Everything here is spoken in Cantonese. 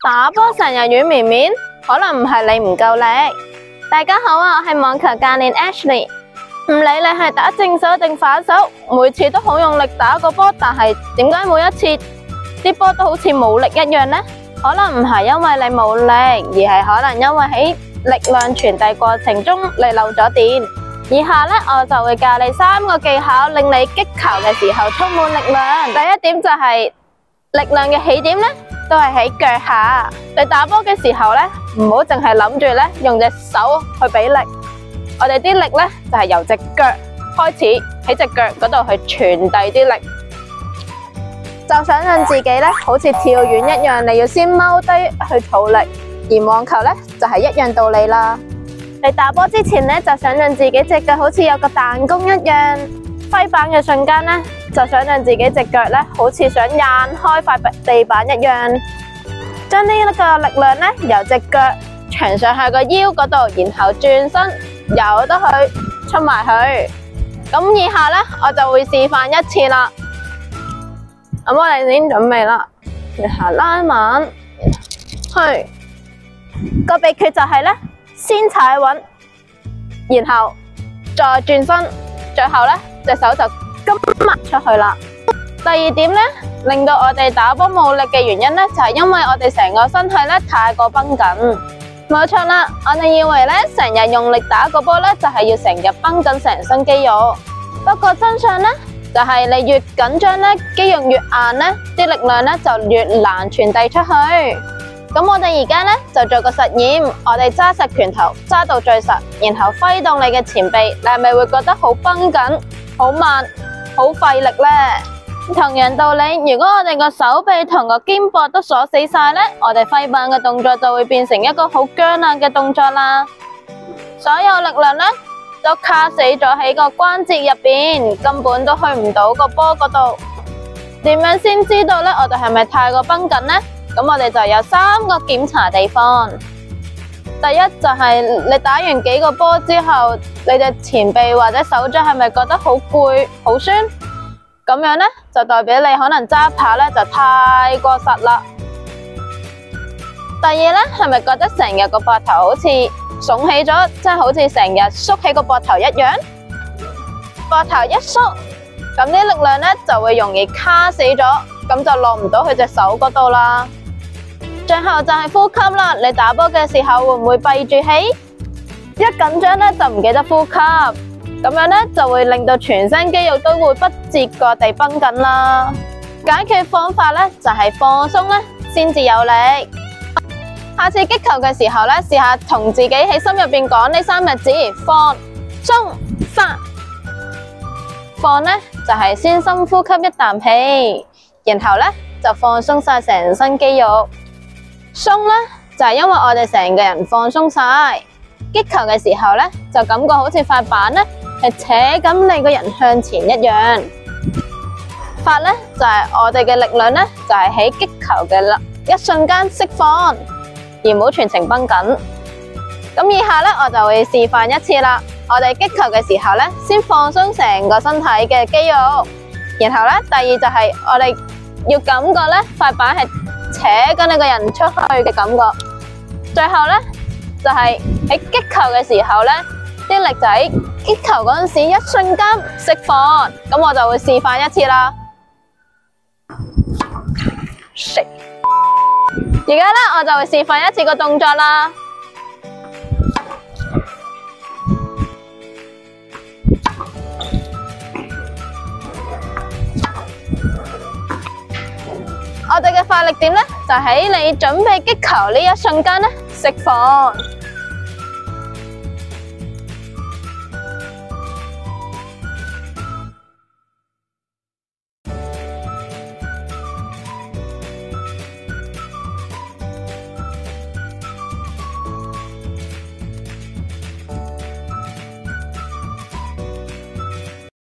打波成日軟綿綿，可能唔係你唔夠力。大家好啊，我係網球教練 Ashley。唔理你係打正手定反手，每次都好用力打個波，但係點解每一次啲波都好似冇力一樣呢？可能唔係因為你冇力，而係可能因為喺力量傳遞過程中你漏咗電。以下呢，我就會教你3個技巧，令你擊球嘅時候充滿力量。第一點就係力量嘅起點呢，都係喺腳下。你打波嘅時候呢，唔好淨係諗住呢用隻手去俾力，我哋啲力呢就係由隻腳開始，喺隻腳嗰度去傳遞啲力。就想讓自己呢好似跳遠一樣，你要先踎低去儲力，而網球呢就係一樣道理啦。你打波之前呢，就想讓自己隻腳好似有個彈弓一樣，揮板嘅瞬間呢，就想讓自己隻腳呢好似想掗開塊地板一樣，將呢一個力量呢由隻腳傳上去個腰嗰度，然後轉身由得佢出埋去。咁以下呢，我就會示範一次啦。咁我哋已經準備啦，然後拉慢，去個秘訣就係呢，先踩穩，然後再轉身，最後呢隻手就金埋出去啦。第二點呢，令到我哋打波冇力嘅原因呢，就係因為我哋成個身體呢太過繃緊。冇錯啦，我哋以為呢成日用力打個波呢，就係要成日繃緊成身肌肉。不過真相呢，就係你越緊張呢，肌肉越硬呢，啲力量呢就越難傳遞出去。咁我哋而家呢，就做個實驗，我哋揸實拳頭，揸到最實，然後揮動你嘅前臂，你係咪會覺得好繃緊、好慢、好費力呢？同樣道理，如果我哋個手臂同個肩膊都鎖死晒呢，我哋揮棒嘅動作就會變成一個好僵硬嘅動作啦。所有力量呢，都卡死咗喺個關節入邊，根本都去唔到個波嗰度。點樣先知道呢？我哋係咪太過繃緊呢？咁我哋就有3個檢查地方。第一就係你打完幾個波之後，你嘅前臂或者手掌係咪覺得好攰、好酸？咁樣呢，就代表你可能揸拍呢就太過實啦。第二呢，係咪覺得成日個膊頭好似聳起咗，即係好似成日縮起個膊頭一樣？膊頭一縮，咁啲力量呢就會容易卡死咗，咁就落唔到去隻手嗰度啦。最後就係呼吸啦，你打波嘅時候會唔會閉住氣？一緊張呢就唔記得呼吸，咁樣呢就會令到全身肌肉都會不自覺地繃緊啦。解決方法呢就係放鬆呢先至有力。下次擊球嘅時候呢，試下同自己喺心入邊講呢3個字：放、鬆、發。放呢就係先深呼吸一啖氣，然後呢就放鬆晒成身肌肉。鬆呢就係因為我哋成個人放鬆晒，擊球嘅時候呢，就感覺好似塊板呢係扯緊你個人向前一樣。發呢就係我哋嘅力量呢，就係喺擊球嘅一瞬間釋放，而唔好全程繃緊。咁以下呢，我就會示範一次啦。我哋擊球嘅時候呢，先放鬆成個身體嘅肌肉，然後呢，第二就係我哋要感覺呢塊板係扯緊你個人出去嘅感覺。最後呢，就係喺擊球嘅時候呢，啲力就喺擊球嗰陣時一瞬間釋放。咁我就會示範一次啦。而家呢，我就會示範一次個動作啦。我哋嘅發力點呢，就喺你準備擊球呢一瞬間呢釋放。